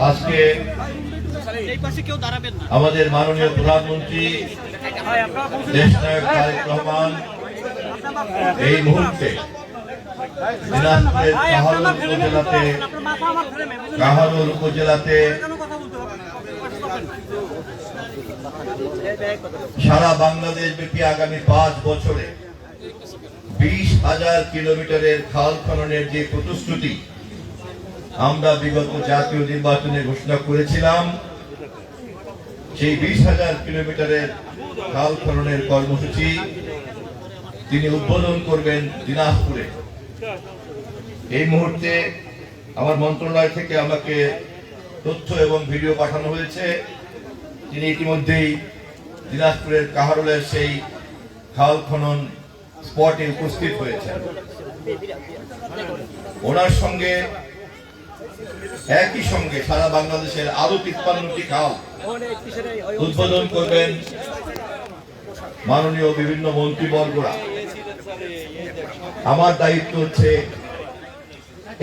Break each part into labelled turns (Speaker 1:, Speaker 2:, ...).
Speaker 1: আজকে আমাদের মাননীয় প্রধানমন্ত্রী দেশনায়ক তারেক রহমান এই মুহূর্তে দিনাজপুরের কাহারোল উপজেলাতে সারা বাংলাদেশ ব্যাপী আগামী 5 বছরে 20,000 কিলোমিটারের খাল খননের যে প্রতিশ্রুতি আমরা বিগত জাতীয় নির্বাচনে ঘোষণা করেছিলাম, সেই 20,000 কিলোমিটারের খাল খননের কর্মসূচি তিনি উদ্বোধন করবেন দিনাজপুরে। এই মুহূর্তে আমার মন্ত্রণালয় থেকে আমাকে তথ্য এবং ভিডিও পাঠানো হয়েছে। তিনি ইতিমধ্যেই দিনাজপুরের কাহারোলের সেই খাল খনন স্পটে উপস্থিত হয়েছেন। ওনার সঙ্গে একই সঙ্গে সারা বাংলাদেশের আরো 53টি খাল উদ্বোধন করবেন মাননীয় বিভিন্ন মন্ত্রীবর্গরা। আমার দায়িত্ব হচ্ছে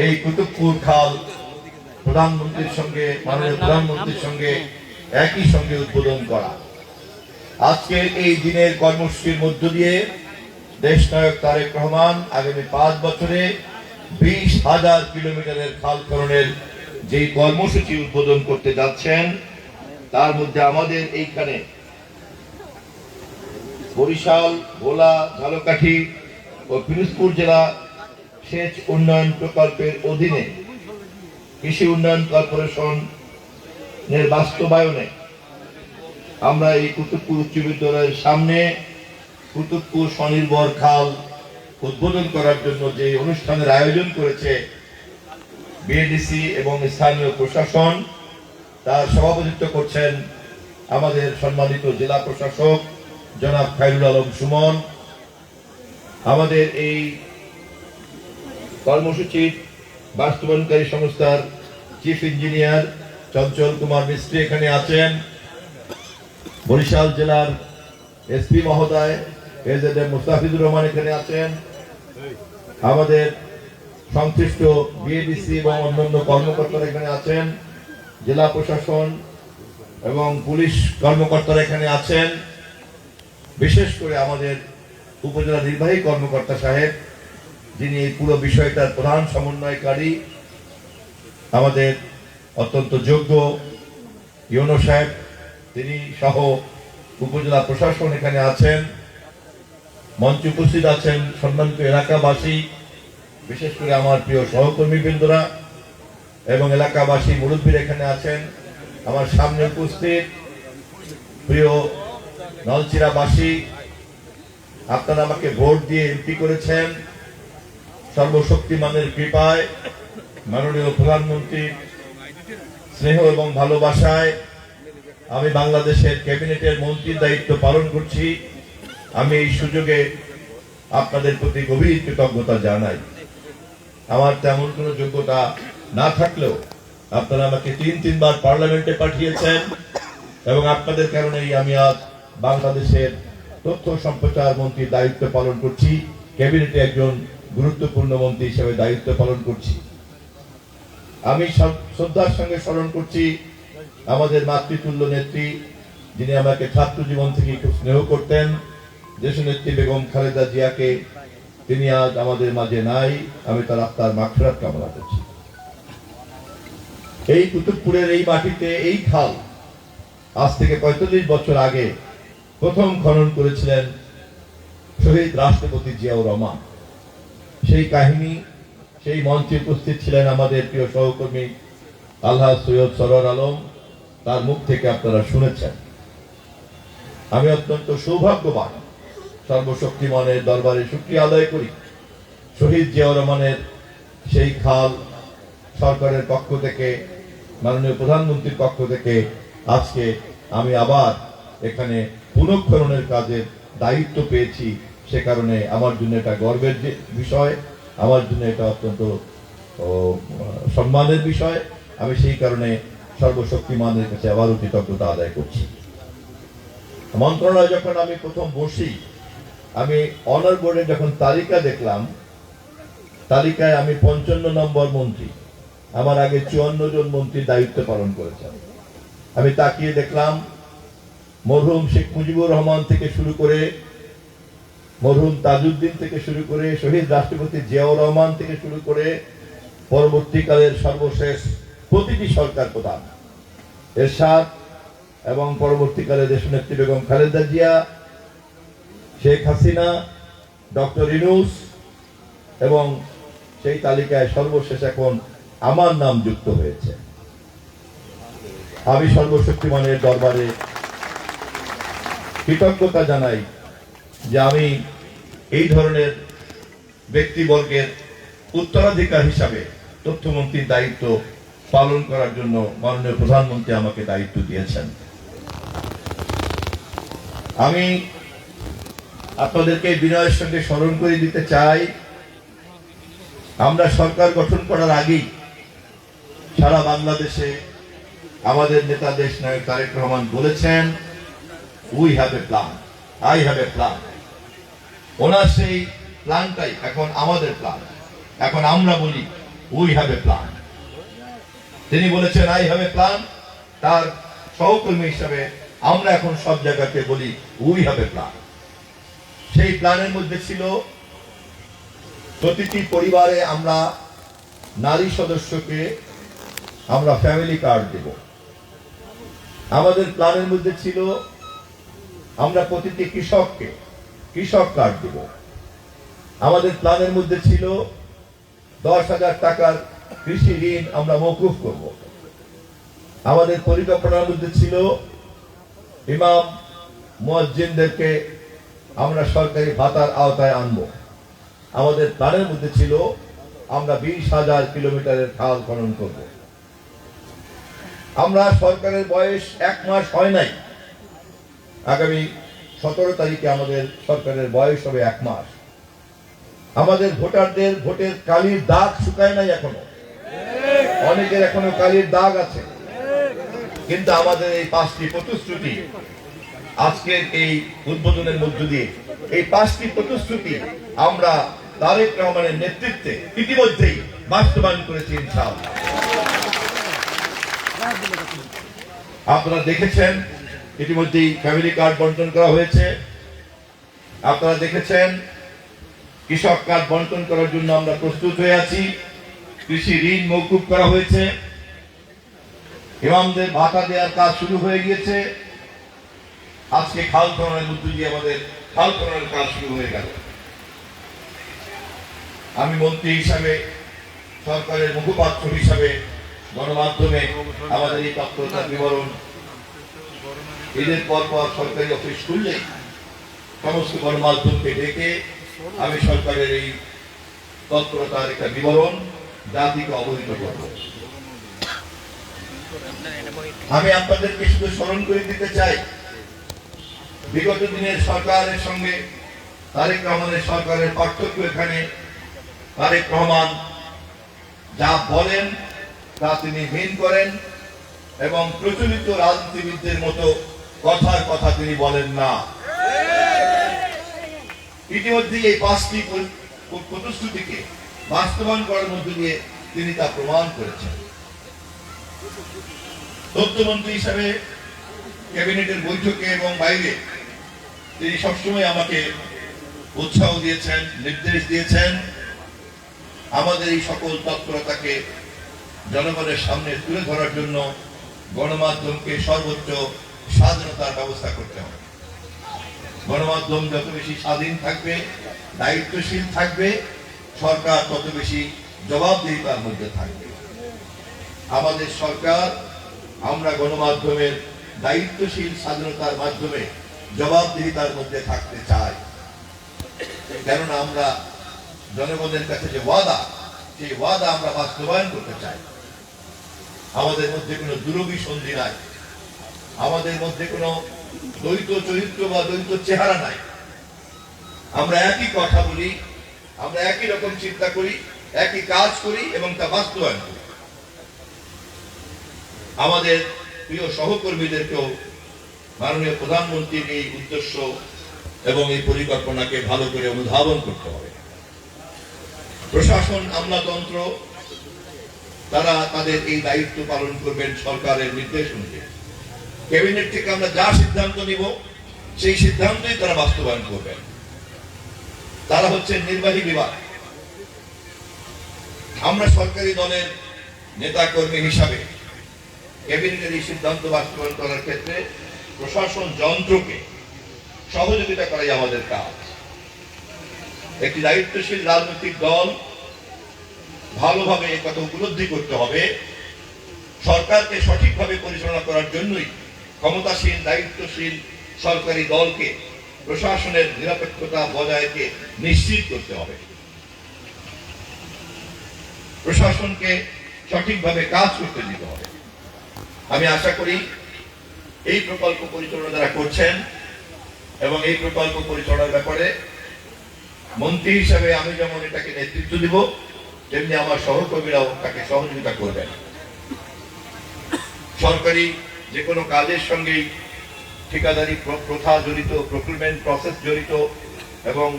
Speaker 1: এই কুতুবপুর খাল প্রধানমন্ত্রীর সঙ্গে মাননীয় প্রধানমন্ত্রীর সঙ্গে একই সঙ্গে উদ্বোধন করা। আজকের এই দিনের কর্মসূচির মধ্য দিয়ে দেশনায়ক তারেক রহমান আগামী 5 বছরে 20,000 কিলোমিটারের খাল খননের যে কর্মসূচি উদ্বোধন করতে যাচ্ছেন, তার মধ্যে আমাদের এইখানে বরিশাল, ভোলা, ঝালকাঠি ও পিরোজপুর জেলা সেচ উন্নয়ন প্রকল্পের অধীনে কৃষি উন্নয়ন কর্পোরেশনের বাস্তবায়নে আমরা এই কুতুবপুর উচ্চ বিদ্যালয়ের সামনে কুতুবপুর স্বনির্ভর খাল উদ্বোধন করার জন্য যে অনুষ্ঠানের আয়োজন করেছে বিএডিসি এবং স্থানীয় প্রশাসন, তার সভাপতিত্ব করছেন আমাদের সম্মানিত জেলা প্রশাসক জনাব খায়রুল আলম সুমন। আমাদের এই কর্মসূচির বাস্তবায়নকারী সংস্থার চিফ ইঞ্জিনিয়ার চঞ্চল কুমার মিস্ত্রি এখানে আছেন। বরিশাল জেলার এসপি মহোদয় এজেডএম মুস্তাফিজুর রহমান এখানে আছেন। আমাদের সংশ্লিষ্ট বিএডিসি এবং অন্যান্য কর্মকর্তারা এখানে আছেন। জেলা প্রশাসন এবং পুলিশ কর্মকর্তারা এখানে আছেন। বিশেষ করে আমাদের উপজেলা নির্বাহী কর্মকর্তা সাহেব, যিনি এই পুরো বিষয়টার প্রধান সমন্বয়কারী, আমাদের অত্যন্ত যোগ্য ইউনো সাহেব, তিনি সহ উপজেলা প্রশাসন এখানে আছেন। মঞ্চে উপস্থিত আছেন সম্মানিত এলাকাবাসী, বিশেষ করে আমার প্রিয় সহকর্মী বৃন্দরা এবং এলাকাবাসী মুরব্বীরা এখানে আছেন। আমার সামনে উপস্থিত প্রিয় নলচিরাবাসী, আপনারা আমাকে ভোট দিয়ে এমপি করেছেন। সর্বশক্তিমানের কৃপায়, মাননীয় প্রধানমন্ত্রীর স্নেহ এবং ভালোবাসায় আমি বাংলাদেশের ক্যাবিনেটের মন্ত্রীর দায়িত্ব পালন করছি। আমি এই সুযোগে আপনাদের প্রতি গভীর কৃতজ্ঞতা জানাই। আমার তেমন কোনো যোগ্যতা না থাকলেও আপনারা আমাকে 3বার পার্লামেন্টে পাঠিয়েছেন এবং আপনাদের কারণেই আমি আজ বাংলাদেশের তথ্য সম্প্রচার মন্ত্রীর দায়িত্ব পালন করছি, ক্যাবিনেটে একজন গুরুত্বপূর্ণ মন্ত্রী হিসেবে দায়িত্ব পালন করছি। আমি শ্রদ্ধার সঙ্গে স্মরণ করছি আমাদের মাতৃতুল্য নেত্রী, যিনি আমাকে ছাত্র জীবন থেকে খুব স্নেহ করতেন, দেশনেত্রী বেগম খালেদা জিয়াকে। তিনি আজ আমাদের মাঝে নাই, আমি তার আত্মার মাগফিরাত কামনা করছি। এই কুতুবপুরের এই মাটিতে এই খাল আজ থেকে 45 বছর আগে প্রথম খনন করেছিলেন শহীদ রাষ্ট্রপতি জিয়াউর রহমান। সেই কাহিনী, সেই মঞ্চে উপস্থিত ছিলেন আমাদের প্রিয় সহকর্মী আলহাজ সৈয়দ সরোয়ার আলম, তার মুখ থেকে আপনারা শুনেছেন। আমি অত্যন্ত সৌভাগ্যবান, সর্বশক্তিমানের দরবারে শুকরিয়া আদায় করি। শহীদ জিয়াউর রহমানের সেই খাল সরকারের পক্ষ থেকে, মাননীয় প্রধানমন্ত্রীর পক্ষ থেকে আজকে আমি আবার এখানে পুনঃখননের কাজের দায়িত্ব পেয়েছি। সে কারণে আমার জন্য এটা গর্বের বিষয়, আমার জন্য এটা অত্যন্ত সম্মানের বিষয়। আমি সেই কারণে সর্বশক্তিমানের কাছে আবারও কৃতজ্ঞতা আদায় করছি। মন্ত্রণালয় যখন আমি প্রথম বসি, আমি অনার বোর্ডে যখন তালিকা দেখলাম, তালিকায় আমি 55 নম্বর মন্ত্রী। আমার আগে 54 জন মন্ত্রী দায়িত্ব পালন করেছেন। আমি তাকিয়ে দেখলাম মরহুম শেখ মুজিবুর রহমান থেকে শুরু করে, মরহুম তাজউদ্দিন থেকে শুরু করে, শহীদ রাষ্ট্রপতি জিয়াউর রহমান থেকে শুরু করে পরবর্তীকালের সর্বশেষ প্রতিটি সরকার প্রধান এরশাদ এবং পরবর্তীকালে দেশনেত্রী বেগম খালেদা জিয়া, শেখ হাসিনা, ডক্টর ইউনূস এবং সেই তালিকায় সর্বশেষ এখন আমার নাম যুক্ত হয়েছে। আমি সর্বশক্তিমানের দরবারে কৃতজ্ঞতা জানাই যে আমি এই ধরনের ব্যক্তিবর্গের উত্তরাধিকার হিসাবে তথ্যমন্ত্রীর দায়িত্ব পালন করার জন্য মাননীয় প্রধানমন্ত্রী আমাকে দায়িত্ব দিয়েছেন। আমি আপনাদেরকে বিনয়ের সঙ্গে স্মরণ করে দিতে চাই, আমরা সরকার গঠন করার আগেই সারা বাংলাদেশে আমাদের নেতা দেশ নায়ক তারেক রহমান বলেছেন, we have a plan, I have a plan. ওনার সেই প্ল্যানটাই এখন আমাদের প্ল্যান। এখন আমরা বলি উই হ্যাভ এ প্ল্যান। তিনি বলেছেন আই হ্যাভ এ প্ল্যান, তার সহকর্মী হিসাবে আমরা এখন সব জায়গাতে বলি উই হ্যাভ এ প্ল্যান। সেই প্ল্যানের মধ্যে ছিল প্রতিটি পরিবারে আমরা নারী সদস্যকে আমরা ফ্যামিলি কার্ড দেব। আমাদের প্ল্যানের মধ্যে ছিল আমরা প্রতিটি কৃষককে কৃষক কার্ড দেব। আমাদের প্ল্যানের মধ্যে ছিল 10,000 টাকার কৃষি ঋণ আমরা মওকুফ করব। আমাদের পরিকল্পনার মধ্যে ছিল ইমাম মুয়াজ্জিনদেরকে আমরা সরকারি ভাতার আওতায় আনব। আমাদের প্ল্যানের মধ্যে ছিল আমরা 20,000 কিলোমিটারের খাল খনন করব। আমরা সরকারের বয়স 1 মাস হয় নাই, আগামী 17 তারিখে আমাদের সরকারের বয়স হবে 1 মাস। আমাদের ভোটারদের ভোটের কালির দাগ শুকায় নাই এখনো, অনেকের এখনো কালির দাগ আছে। কিন্তু আমাদের এই 5টি প্রতিশ্রুতি আজকের এই উদ্বোধনের মধ্য দিয়ে, এই 5টি প্রতিশ্রুতি আমরা তারেক রহমানের নেতৃত্বে ইতিমধ্যেই বাস্তবায়ন করেছি ইনশাআল্লাহ। আপনারা দেখেছেন ইতিমধ্যেই ফ্যামিলি কার্ড বন্টন করা হয়েছে। আপনারা দেখেছেন কৃষক কার্ড বন্টন করার জন্য আমরা প্রস্তুত হয়ে আছি। কৃষি ঋণ মওকুফ করা হয়েছে। ইমামদের ভাতা দেওয়ার কাজ শুরু হয়ে গিয়েছে। আজকে খাল খননের মধ্য দিয়ে আমাদের খাল খননের কাজ শুরু হয়ে গেল। আমি মন্ত্রী হিসাবে, সরকারের মুখপাত্র হিসাবে গণমাধ্যমে আমাদের এই তৎপরতার বিবরণ, ঈদের পর সরকারি অফিস খুললে সমস্ত গণমাধ্যমকে ডেকে আমি সরকারের এই তৎপরতার একটা বিবরণ জাতিকে অবহিত করব। আমি আপনাদেরকে শুধু স্মরণ করে দিতে চাই, বিগত দিনের সরকারের সঙ্গে তারেক রহমানের সরকারের পার্থক্য এখানে, তারেক রহমান যা বলেন তা তিনি মিন করেন এবং প্রচলিত রাজনীতিবিদদের মতো কথার কথা তিনি বলেন না। ইতিমধ্যে এই 5টি প্রতিশ্রুতিকে বাস্তবায়ন করার মধ্য দিয়ে তিনি তা প্রমাণ করেছেন। তথ্যমন্ত্রী হিসাবে ক্যাবিনেটের বৈঠকে এবং বাইরে তিনি সবসময় আমাকে উৎসাহ দিয়েছেন, নির্দেশ দিয়েছেন আমাদের এই সকল তৎপরতাকে জনগণের সামনে তুলে ধরার জন্য গণমাধ্যমকে সর্বোচ্চ স্বাধীনতার ব্যবস্থা করতে হবে। গণমাধ্যম যত বেশি স্বাধীন থাকবে, দায়িত্বশীল থাকবে, সরকার তত বেশি জবাবদিহিতার মধ্যে থাকবে। আমাদের সরকার, আমরা গণমাধ্যমের দায়িত্বশীল স্বাধীনতার মাধ্যমে জবাবদিহিতার মধ্যে থাকতে চাই। কেননা আমরা জনগণের কাছে যে ওয়াদা, সেই ওয়াদা আমরা বাস্তবায়ন করতে চাই। আমাদের মধ্যে কোনো দুরভিসন্ধি নাই, আমাদের মধ্যে কোনো দ্বৈত চরিত্র বা দ্বৈত চেহারা নাই। আমরা একই কথা বলি, আমরা একই রকম চিন্তা করি, একই কাজ করি এবং তা বাস্তবায়ন করি। আমাদের প্রিয় সহকর্মীদেরকেও মাননীয় প্রধানমন্ত্রীর এই উদ্দেশ্য এবং এই পরিকল্পনাকে ভালো করে অনুধাবন করতে হবে। প্রশাসন, আমলাতন্ত্র তারা তাদের এই দায়িত্ব পালন করবেন সরকারের নির্দেশ অনুযায়ী। ক্যাবিনেট থেকে আমরা যা সিদ্ধান্ত নিব সেই সিদ্ধান্তই তারা বাস্তবায়ন করবেন। তারা হচ্ছে নির্বাহী বিভাগ। আমরা সরকারি দলের নেতা কর্মী হিসাবে ক্যাবিনেটের এই সিদ্ধান্ত বাস্তবায়ন করার ক্ষেত্রে প্রশাসন যন্ত্রকে সহযোগিতা করাই আমাদের কাজ। একটি দায়িত্বশীল রাজনৈতিক দল ভালোভাবে এই কথা উপলব্ধি করতে হবে, সরকারকে সঠিকভাবে পরিচালনা করার জন্যই ক্ষমতাসীন দায়িত্বশীল সরকারি দলকে প্রশাসনের নিরপেক্ষতা বজায়কে নিশ্চিত করতে হবে। প্রশাসনকে সঠিকভাবে কাজ করতে দিতে হবে। আমি আশা করি এই প্রকল্প পরিচালনা যারা করছেন এবং এই প্রকল্প পরিচালনার ব্যাপারে মন্ত্রী হিসাবে আমি যেমন এটাকে নেতৃত্ব দিব, তেমনি আমার সহকর্মীরাও তাকে সহযোগিতা করবেন। সরকারি যে কোনো কাজের সঙ্গেই ঠিকাদারি প্রথা জড়িত, প্রক্রিউরমেন্ট প্রসেস জড়িত এবং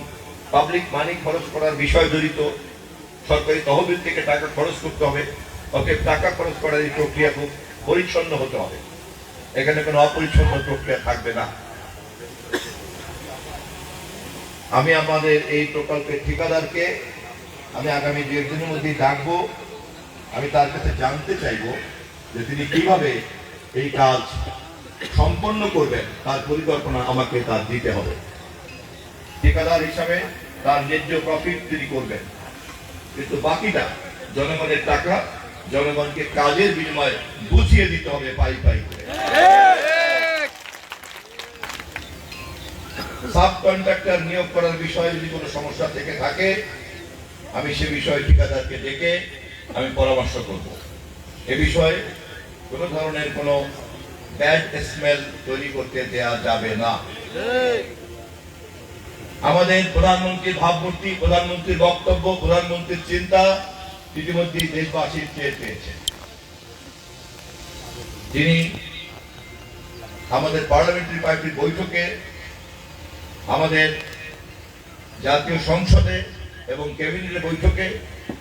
Speaker 1: পাবলিক মানি খরচ করার বিষয় জড়িত। সরকারি তহবিল থেকে টাকা খরচ করতে হবে, অতএব টাকা খরচ করার এই প্রক্রিয়া খুব পরিচ্ছন্ন হতে হবে। এখানে কোনো অপরিচ্ছন্ন প্রক্রিয়া থাকবে না। আমি আমাদের এই প্রকল্পের ঠিকাদারকে আমি আগামী 2 দিনের মধ্যে ডাকবো। আমি তার কাছে জানতে চাইবো যে তিনি কিভাবে এই কাজ সম্পন্ন করবেন, তার পরিকল্পনা আমাকে তার দিতে হবে। ঠিকাদার হিসাবে তার ন্যায্য প্রফিট তিনি করবেন, কিন্তু বাকিটা জনগণের টাকা জনগণকে কাজের বিনিময়ে বুঝিয়ে দিতে হবে পাই পাই করে। সাব কন্ট্রাক্টর নিয়োগ করার বিষয়ে যদি কোনো সমস্যা থেকে থাকে আমি সে বিষয়ে ঠিকাদারকে ডেকে আমি পরামর্শ করব। এ বিষয়ে কোনো ধরনের কোনো ব্যাড স্মেল তৈরি করতে দেওয়া যাবে না। আমাদের প্রধানমন্ত্রীর ভাবমূর্তি, প্রধানমন্ত্রীর বক্তব্য, প্রধানমন্ত্রীর চিন্তা ইতিমধ্যে দেশবাসীর চেয়ে পেয়েছে। তিনি আমাদের পার্লামেন্টারি পার্টির বৈঠকে, আমাদের জাতীয় সংসদে এবং ক্যাবিনেটের বৈঠকে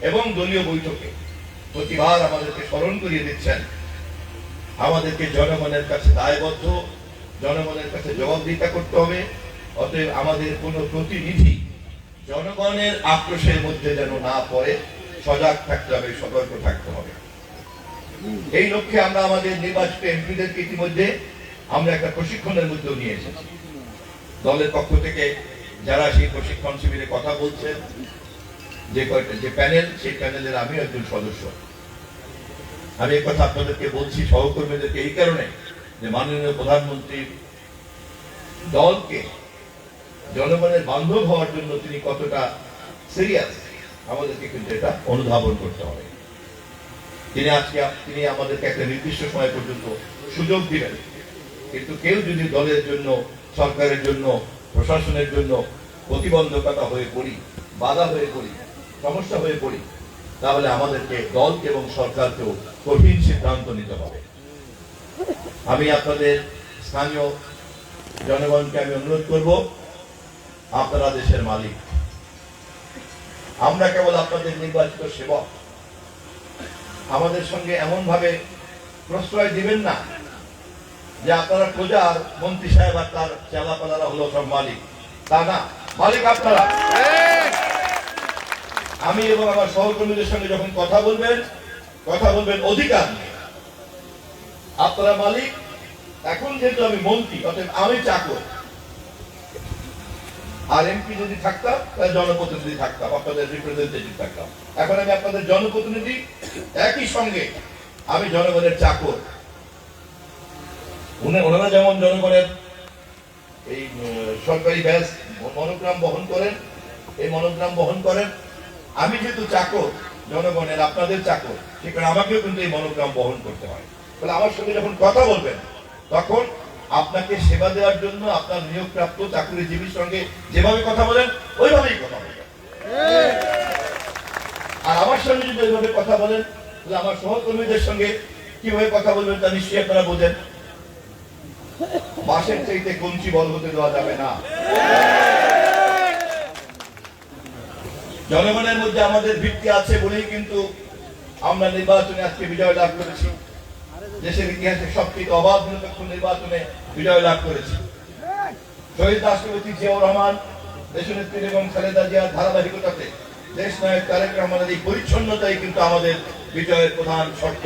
Speaker 1: এবং দলীয় বৈঠকে প্রতিবার আমাদেরকে স্মরণ করিয়ে দিচ্ছেন আমাদেরকে জনগণের কাছে দায়বদ্ধ, জনগণের কাছে জবাবদিহিতা করতে হবে। অতএব আমাদের কোনো প্রতিনিধি জনগণের আক্রোশের মধ্যে যেন না পড়ে সজাগ থাকতে হবে, সতর্ক থাকতে হবে। এই লক্ষ্যে আমরা আমাদের নির্বাচিত এমপিদেরকে ইতিমধ্যে আমরা একটা প্রশিক্ষণের মধ্যেও নিয়ে এসেছি। দলের পক্ষ থেকে যারা সেই প্রশিক্ষণ শিবিরে কথা বলছেন, যে প্যানেল, সেই প্যানেলের আমি একজন সদস্য। আমি এই কথা আপনাদেরকে বলছি, সহকর্মীদেরকে, এই কারণে যে মাননীয় প্রধানমন্ত্রী দলকে জনগণের বান্ধব হওয়ার জন্য তিনি কতটা সিরিয়াস আমাদেরকে কিন্তু এটা অনুধাবন করতে হবে। তিনি আমাদেরকে একটা নির্দিষ্ট সময় পর্যন্ত সুযোগ দিবেন, কিন্তু কেউ যদি দলের জন্য, সরকারের জন্য, প্রশাসনের জন্য প্রতিবন্ধকতা হয়ে পড়ি, বাধা হয়ে পড়ি, সমস্যা হয়ে পড়ি, তাহলে আমাদেরকে দলকে এবং সরকারকেও কঠিন সিদ্ধান্ত নিতে হবে। আমি আপনাদের স্থানীয় জনগণকে আমি অনুরোধ করব, আপনারা দেশের মালিক, আমরা কেবল আপনাদের নির্বাচিত সেবক। আমাদের সঙ্গে এমন ভাবে প্রশ্রয় দিবেন না যে আপনারা প্রজা আর মন্ত্রী সাহেব আর তার চেলাপালারা হলো সব মালিক। তা না, মালিক আপনারা। আমি এবং আমার সহকর্মীদের সঙ্গে যখন কথা বলবেন অধিকার নিয়ে। আপনারা মালিক, এখন যেহেতু আমি মন্ত্রী, অর্থাৎ আমি চাকর। আর এমপি যদি থাকতাম তাহলে জনপ্রতিনিধি থাকতাম, আপনাদের রিপ্রেজেন্টেটিভ থাকতাম। এখন আমি আপনাদের জনপ্রতিনিধি, একই সঙ্গে আমি জনগণের চাকর। ওনারা যেমন জনগণের এই সরকারি ব্যাজ মনোগ্রাম বহন করেন, এই মনোগ্রাম বহন করেন, আমি যেহেতু চাকর জনগণের, আপনাদের চাকর, সেখানে আমাকেও কিন্তু এই মনোগ্রাম বহন করতে হয়। তাহলে আমার সঙ্গে যখন কথা বলবেন তখন আপনাকে সেবা দেওয়ার জন্য আপনার নিয়োগপ্রাপ্ত চাকরিজীবীর সঙ্গে যেভাবে কথা বলেন ওইভাবেই কথা বলবেন। আর আমার সঙ্গে যদি ওইভাবে কথা বলেন তাহলে আমার সহকর্মীদের সঙ্গে কিভাবে কথা বলবেন তা নিশ্চয়ই আপনারা বোঝেন। বাঁশের চাইতে কঞ্চি বল হতে দেওয়া যাবে না। জনগণের মধ্যে আমাদের ভিত্তি আছে বলেই কিন্তু আমরা নির্বাচনে আজকে বিজয় লাভ করেছি, দেশের ইতিহাসে সবথেকে অবাধ নিরপেক্ষ নির্বাচনে বিজয় লাভ করেছি। শহীদ রাষ্ট্রপতি জিয়াউর রহমান, দেশনেত্রী এবং খালেদা জিয়ার ধারাবাহিকতাতে দেশ নায়ক তারেক রহমানের এই পরিচ্ছন্নতাই কিন্তু আমাদের বিজয়ের প্রধান শর্ত।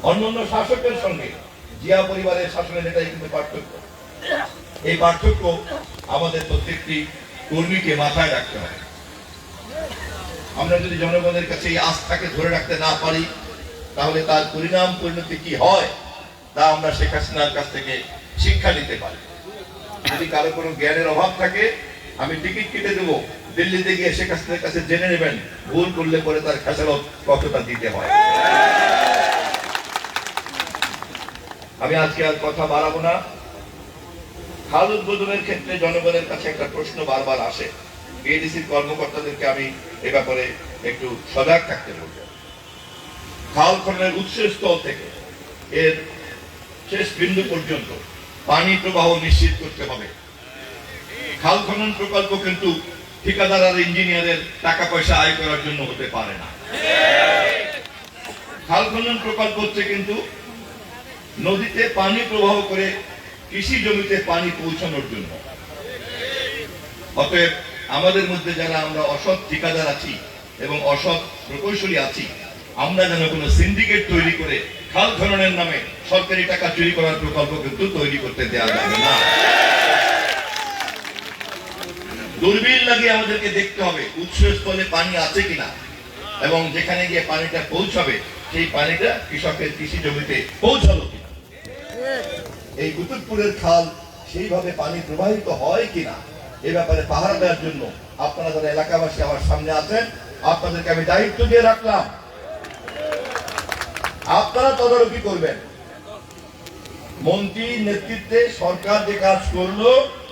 Speaker 1: অন্যান্য শাসকের সঙ্গে জিয়া পরিবারের শাসনের এটাই কিন্তু পার্থক্য। এই পার্থক্য আমাদের প্রত্যেকটি কর্মীকে মাথায় রাখতে হবে। আমরা যদি জনগণের কাছে এই আস্থাকে ধরে রাখতে না পারি, তাহলে তার পরিণতি কি হয় তা আমরা শেখ হাসিনার কাছ থেকে শিক্ষা নিতে পারি। যদি কারো কোনো জ্ঞানের অভাব থাকে, আমি টিকিট কেটে দেবো, দিল্লিতে গিয়ে শেখ হাসিনার কাছে জেনে নেবেন ভুল করলে পরে তার খেসারত কতটা দিতে হয়। আমি আজকে আর কথা বাড়াবো না। খাল উদ্বোধনের ক্ষেত্রে জনগণের কাছে একটা প্রশ্ন বারবার আসে। বিএডিসির কর্মকর্তাদেরকে আমি এ ব্যাপারে একটু সজাগ থাকতে বলবো। খাল খননের উৎসস্থল থেকে এর শেষ বিন্দু পর্যন্ত পানি প্রবাহ নিশ্চিত করতে হবে। খাল খনন প্রকল্প কিন্তু ঠিকাদার আর ইঞ্জিনিয়ারের টাকা পয়সা আয় করার জন্য হতে পারে না। খাল খনন প্রকল্প হচ্ছে কিন্তু নদীতে পানি প্রবাহ করে কৃষি জমিতে পানি পৌঁছানোর জন্য। অতএব আমাদের মধ্যে যারা আমরা অসৎ ঠিকাদার আছি এবং অসৎ প্রকৌশলী আছি, আমরা যেন কোনো সিন্ডিকেট তৈরি করে খাল খননের নামে সরকারি টাকা চুরি করার প্রকল্প কিন্তু তৈরি করতে দেওয়া যাবে না। দূরবীন লাগিয়ে আমাদেরকে দেখতে হবে উৎসস্থলে পানি আছে কিনা, এবং যেখানে গিয়ে পানিটা পৌঁছাবে সেই পানিটা কৃষকের কৃষি জমিতে পৌঁছালো কিনা, এই কুতুবপুরের খাল সেইভাবে পানি প্রবাহিত হয় কিনা, এ ব্যাপারে পাহারা দেওয়ার জন্য আপনারা যারা এলাকাবাসী আমার সামনে আছেন, আপনাদেরকে আমি দায়িত্ব দিয়ে রাখলাম। আপনারা তদারকি করবেন। মন্ত্রীর নেতৃত্বে সরকার যে কাজ করলো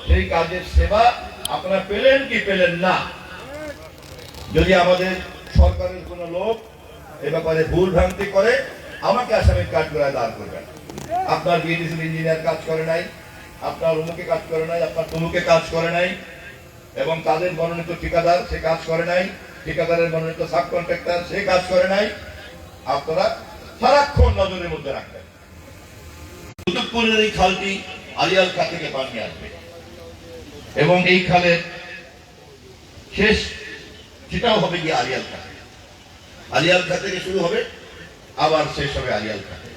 Speaker 1: সেই কাজের সেবা আপনারা পেলেন কি পেলেন না। যদি আমাদের সরকারের কোন লোক এ ব্যাপারে ভুল ভ্রান্তি করে, আমাকে আসামির কাঠগড়ায় দাঁড় করবেন। আপনার বিএডিসি ইঞ্জিনিয়ার কাজ করে নাই, আপনার অমুকে কাজ করে নাই, আপনার তমুকে কাজ করে নাই, এবং তাদের মনোনীত ঠিকাদার সে কাজ করে নাই, ঠিকাদারের মনোনীত সাব কন্ট্রাক্টর সে কাজ করে নাই। আপনারা সারাক্ষণ নজরের মধ্যে রাখবেন। কুতুবপুরের এই খালটি আলিয়াল খাল থেকে পানি আসবে এবং এই খালের শেষ সেটাও হবে গিয়ে আলিয়াল খাল। আলিয়াল খাল থেকে শুরু হবে, আবার শেষ হবে আলিয়াল খালে।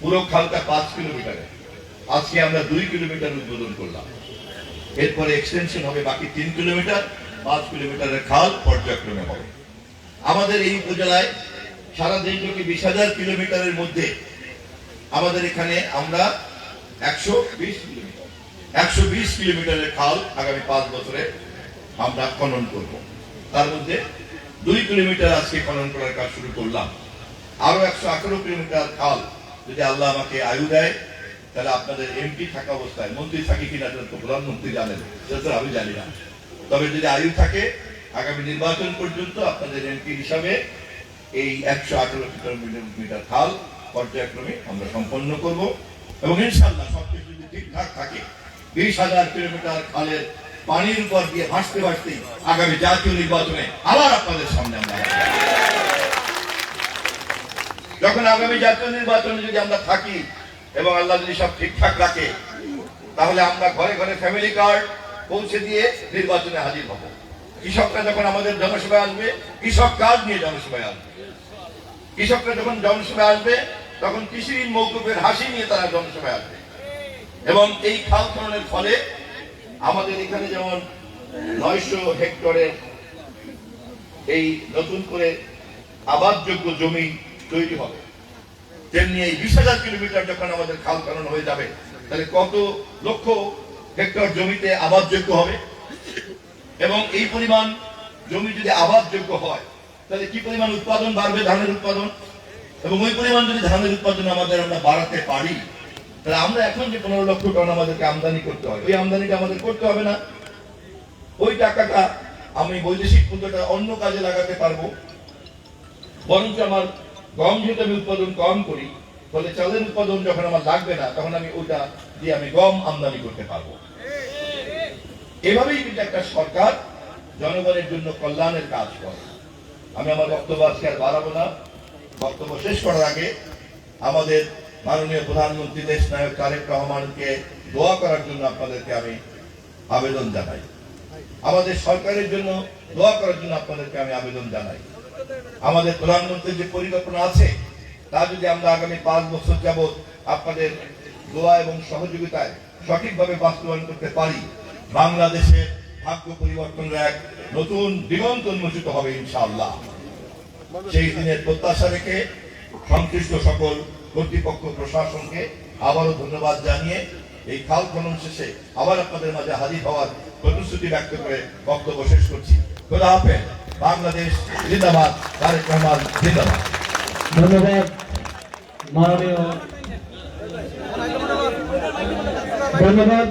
Speaker 1: পুরো খালটা 5 কিলোমিটারে, আজকে আমরা 2 কিলোমিটার উদ্বোধন করলাম। এরপরে এক্সটেনশন হবে বাকি 3 কিলোমিটার, 5 কিলোমিটারের খাল পর্যায়ক্রমে হবে। আমাদের এই উপজেলায় সারা দেশব্যাপী 20,000 কিলোমিটারের মধ্যে আমাদের এখানে আমরা 120 কিলোমিটারের খাল আগামী 5 বছরে আমরা খনন করব। তার মধ্যে 2 কিলোমিটার আজকে খনন করার কাজ শুরু করলাম। আরো 118 কিলোমিটার খাল যদি আল্লাহ আমাকে আয়ু দেয়, তাহলে আপনাদের এমপি থাকা অবস্থায়, মন্ত্রী থাকে কিনা তো প্রধানমন্ত্রী জানেন, সেটা আমি জানি না, তবে যদি আয়ু থাকে আগামী নির্বাচন পর্যন্ত আপনাদের এমপি হিসাবে এই 118 কিলোমিটার খাল পর্যায়ক্রমে আমরা সম্পন্ন করব। এবং ইনশাআল্লাহ সবকিছু যদি ঠিকঠাক থাকে 20,000 কিলোমিটার খালের পানির উপর দিয়ে ভাসতে ভাসতে আগামী জাতীয় নির্বাচনে আবার আপনাদের সামনে আমরা যখন আগামী জাতীয় নির্বাচনে যদি আমরা থাকি এবং আল্লাহ যদি সব ঠিকঠাক রাখে, তাহলে আমরা ঘরে ঘরে ফ্যামিলি কার্ড পৌঁছে দিয়ে নির্বাচনে হাজির হব। কৃষকরা যখন আমাদের জনসভায় আসবে, কৃষক কার্ড নিয়ে জনসভায় আসবে। কৃষকরা যখন জনসভায় আসবে, তখন কৃষি ঋণ মওকুফের হাসি নিয়ে তারা জনসভায় আসবে। এবং এই খাল খননের ফলে আমাদের এখানে যেমন 900 হেক্টরের এই নতুন করে আবাদযোগ্য জমি তৈরি হবে, তেমনি এই 20,000 কিলোমিটার যখন আমাদের খাল খনন হয়ে যাবে, তাহলে কত লক্ষ হেক্টর জমিতে আবাদযোগ্য হবে। এবং এই পরিমাণ জমি যদি আবাদযোগ্য হয়, তাহলে কি পরিমাণ উৎপাদন বাড়বে, ধানের উৎপাদন। এবং ওই পরিমাণ যদি ধানের উৎপাদন আমাদের আমরা বাড়াতে পারি, তাহলে আমরা এখন যে 15 লক্ষ টন আমাদেরকে আমদানি করতে হয়, ওই আমদানিটা আমাদের করতে হবে না। ওই টাকাটা আমি বৈদেশিক মুদ্রাটা অন্য কাজে লাগাতে পারবো। বরঞ্চ আমার গম যেহেতু আমি উৎপাদন কম করি, ফলে চালের উৎপাদন যখন আমার লাগবে না, তখন আমি ওইটা দিয়ে আমি গম আমদানি করতে পারবো। এভাবেই কিন্তু একটা সরকার জনগণের জন্য কল্যাণের কাজ করে। আমি আমার বক্তব্য আজকে আর বাড়াবো না। বক্তব্য শেষ করার আগে আমাদের মাননীয় প্রধানমন্ত্রী দেশ নায়ক তারেক রহমানকে দোয়া করার জন্য আপনাদেরকে আমি আবেদন জানাই। আমাদের সরকারের জন্য দোয়া করার জন্য আপনাদেরকে আমি আবেদন জানাই। আমাদের প্রধানমন্ত্রীর যে পরিকল্পনা আছে তা যদি আমরা আগামী 5 বছর যাবৎ আপনাদের দোয়া এবং সহযোগিতায় সঠিকভাবে বাস্তবায়ন করতে পারি, বাংলাদেশের ভাগ্য পরিবর্তনের এক নতুন দিগন্ত উন্মোচিত হবে ইনশাআল্লাহ। সেই দিনের প্রত্যাশা রেখে সংশ্লিষ্ট সকল কর্তৃপক্ষ প্রশাসনকে আবারও ধন্যবাদ জানিয়ে এই খাল খনন শেষে আবার আপনাদের মাঝে হাজির হওয়ার প্রতিশ্রুতি ব্যক্ত করে বক্তব্য শেষ করছি। খোদা হাফেজ। বাংলাদেশ জিন্দাবাদ। তারেক রহমান জিন্দাবাদ।
Speaker 2: ধন্যবাদ মাননীয় ধন্যবাদ।